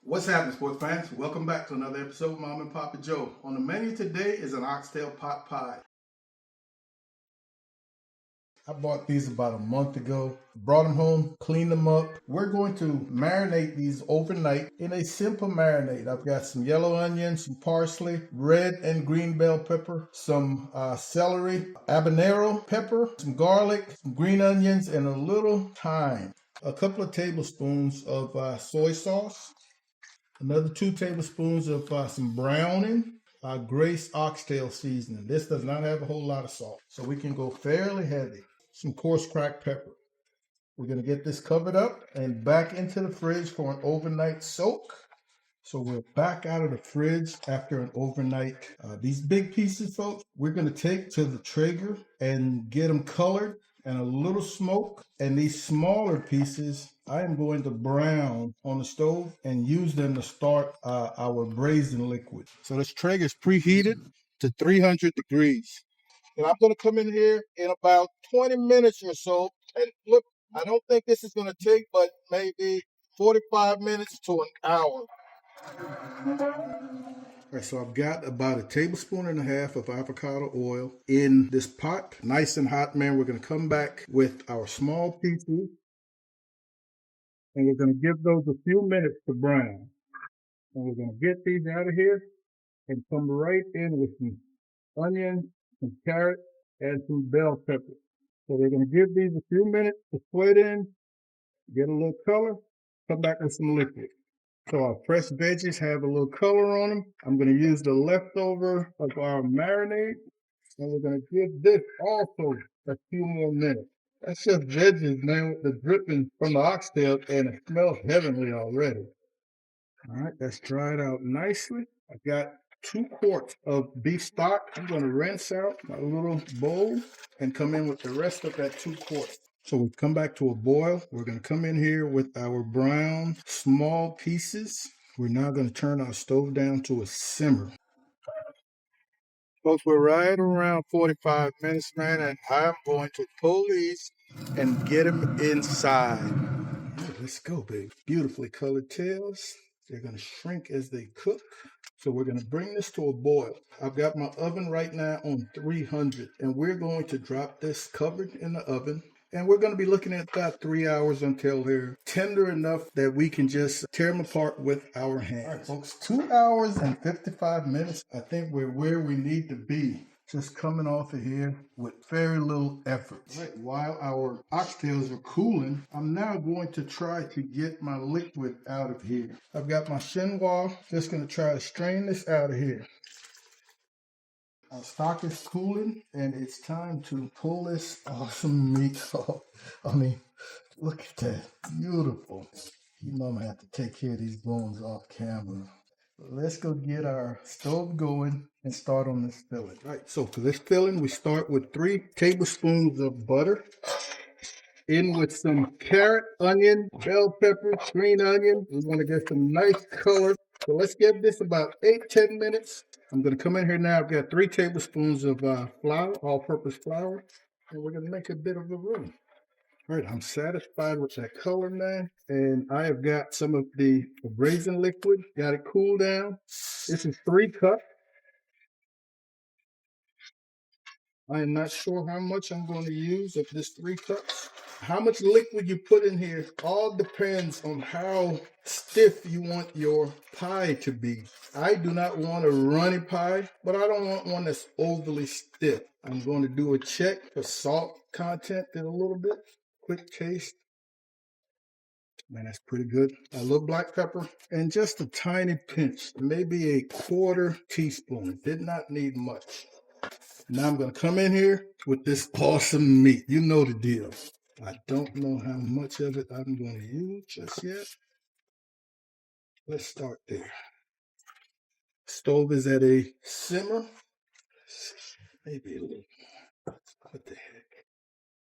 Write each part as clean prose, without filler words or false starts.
What's happening, sports fans? Welcome back to another episode of Mom and Papa Joe. On the menu today is an oxtail pot pie. I bought these about a month ago. Brought them home, cleaned them up. We're going to marinate these overnight in a simple marinade. I've got some yellow onions, some parsley, red and green bell pepper, some celery, habanero pepper, some garlic, some green onions, and a little thyme. A couple of tablespoons of soy sauce. Another 2 tablespoons of some browning, Grace oxtail seasoning. This does not have a whole lot of salt, so we can go fairly heavy. Some coarse cracked pepper. We're going to get this covered up and back into the fridge for an overnight soak. So we're back out of the fridge after an overnight. These big pieces, folks, we're going to take to the Traeger and get them colored and a little smoke. And these smaller pieces, I am going to brown on the stove and use them to start our braising liquid. So this Traeger is preheated to 300 degrees. And I'm going to come in here in about 20 minutes or so. And look, I don't think this is going to take but maybe 45 minutes to an hour. All right, so I've got about 1.5 tablespoons of avocado oil in this pot. Nice and hot, man. We're going to come back with our small pieces. And we're going to give those a few minutes to brown. And we're going to get these out of here and come right in with some onion, some carrot, and some bell pepper. So we're going to give these a few minutes to sweat in, get a little color, come back with some liquid. So our fresh veggies have a little color on them. I'm going to use the leftover of our marinade, and we're going to give this also a few more minutes. That's just veggies, man, with the dripping from the oxtail, and it smells heavenly already. All right, that's dried out nicely. I've got 2 quarts of beef stock. I'm going to rinse out my little bowl and come in with the rest of that 2 quarts. So we've come back to a boil. We're going to come in here with our brown small pieces. We're now going to turn our stove down to a simmer. Folks, we're right around 45 minutes, man, and I'm going to pull these and get them inside. Right, let's go, baby. Beautifully colored tails. They're going to shrink as they cook. So we're going to bring this to a boil. I've got my oven right now on 300, and we're going to drop this covered in the oven. And we're going to be looking at about 3 hours until they're tender enough that we can just tear them apart with our hands. All right, folks, 2 hours and 55 minutes. I think we're where we need to be. Just coming off of here with very little effort. Right, while our oxtails are cooling, I'm now going to try to get my liquid out of here. I've got my chinois, just going to try to strain this out of here. Our stock is cooling, and it's time to pull this awesome meat off. I mean, look at that. Beautiful. You mama have to take care of these bones off camera. Let's go get our stove going and start on this filling. All right, so for this filling, we start with 3 tablespoons of butter. In with some carrot, onion, bell pepper, green onion. We want to get some nice color. So let's give this about 8-10 minutes. I'm going to come in here now. I've got 3 tablespoons of flour, all-purpose flour, and we're going to make a bit of a roux. All right, I'm satisfied with that color, man. And I have got some of the braising liquid. Got it cool down. This is 3 cups. I am not sure how much I'm going to use of this 3 cups. How much liquid you put in here all depends on how stiff you want your pie to be. I do not want a runny pie, but I don't want one that's overly stiff. I'm going to do a check for salt content in a little bit. Quick taste. Man, that's pretty good. A little black pepper and just a tiny pinch, maybe a 1/4 teaspoon. Did not need much. Now I'm going to come in here with this awesome meat. You know the deal. I don't know how much of it I'm going to use just yet. Let's start there. Stove is at a simmer. Maybe a little. What the heck?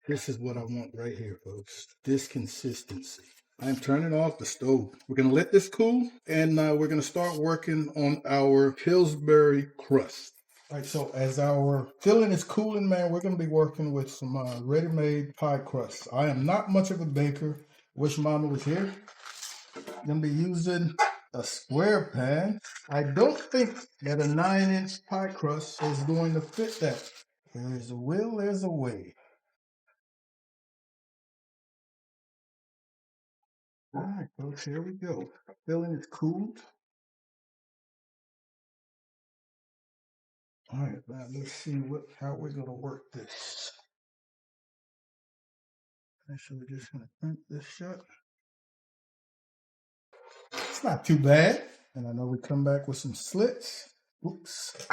This is what I want right here, folks. This consistency. I'm turning off the stove. We're going to let this cool, and we're going to start working on our Pillsbury crust. All right, so as our filling is cooling, man, we're going to be working with some ready-made pie crust. I am not much of a baker. Wish Mama was here. I'm going to be using a square pan. I don't think that a 9-inch pie crust is going to fit that. There's a will, there's a way. All right, folks, here we go. Filling is cooled. All right, now let's see how we're gonna work this. Actually, we're just gonna crank this shut. It's not too bad. And I know we come back with some slits. Oops,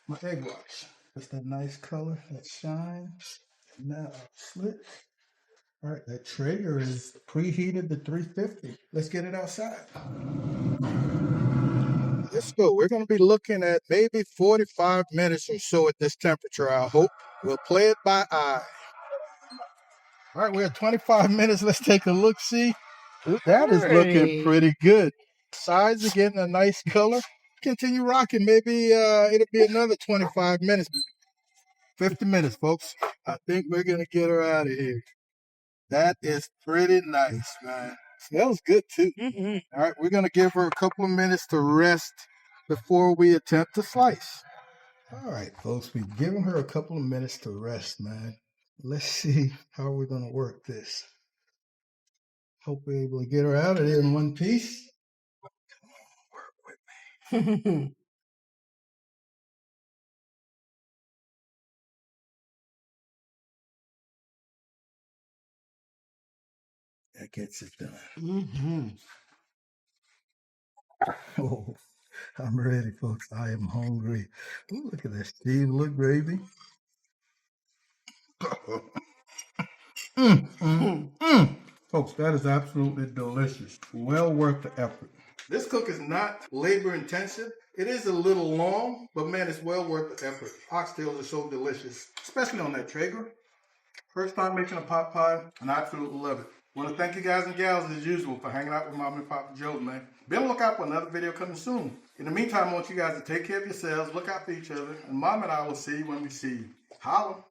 my egg wash. Just that nice color, that shine. And now our slits. All right, that Traeger is preheated to 350. Let's get it outside. Let's go. We're going to be looking at maybe 45 minutes or so at this temperature, I hope. We'll play it by eye. All right, we're at 25 minutes. Let's take a look-see. That is looking pretty good. Sides are getting a nice color. Continue rocking. Maybe it'll be another 25 minutes. 50 minutes, folks. I think we're going to get her out of here. That is pretty nice, man. Smells good, too. All right, we're going to give her a couple of minutes to rest before we attempt to slice. All right, folks, we've given her a couple of minutes to rest, man. Let's see how we're going to work this. Hope we're able to get her out of there in one piece. Come on, work with me. That gets it done. Oh, I'm ready, folks. I am hungry. Ooh, look at that Steve. Look, gravy. Folks, that is absolutely delicious. Well worth the effort. This cook is not labor intensive. It is a little long, but man, it's well worth the effort. Oxtails are so delicious, especially on that Traeger. First time making a pot pie, and I absolutely love it. Want to thank you guys and gals as usual for hanging out with Mom and Papa Joe, man. Be on the lookout for another video coming soon. In the meantime, I want you guys to take care of yourselves, look out for each other, and Mom and I will see you when we see you. Holla.